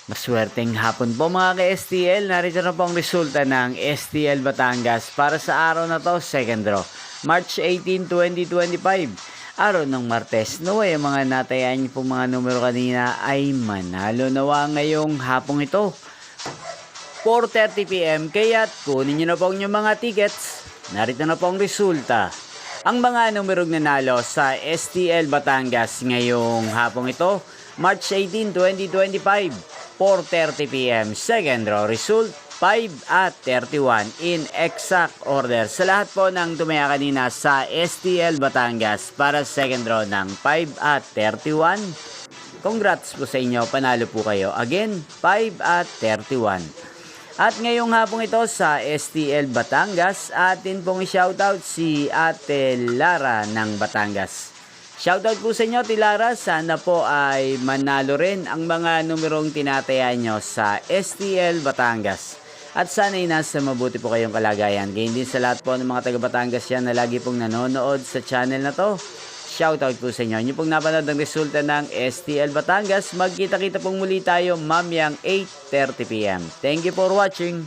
Maswerteng hapon po mga ka-STL. Narito na po ang resulta ng STL Batangas para sa araw na to, second draw. March 18, 2025. Araw ng Martes. Naway ang mga natayaan niyo pong mga numero kanina ay manalo nawa ngayong hapong ito. 4:30 PM. Kaya't kunin niyo na po ang inyong mga tickets. Narito na po ang resulta. Ang mga numerong nanalo sa STL Batangas ngayong hapong ito, March 18, 2025, 4:30 PM. Second draw result, 5 at 31 in exact order. Sa lahat po ng tumaya kanina sa STL Batangas para second draw ng 5 at 31, congrats po sa inyo, panalo po kayo. Again, 5 at 31. At ngayong hapong ito sa STL Batangas, atin pong i-shoutout si Ate Lara ng Batangas. Shoutout po sa inyo, Ate Lara. Sana po ay manalo rin ang mga numerong tinataya nyo sa STL Batangas. At sana ay nasa mabuti po kayong kalagayan. Ganyan din sa lahat po ng mga taga Batangas yan na lagi pong nanonood sa channel na to. Shoutout po sa inyo. Inyo pong napanood ang resulta ng STL Batangas. Magkita-kita pong muli tayo mamayang 8:30 PM. Thank you for watching.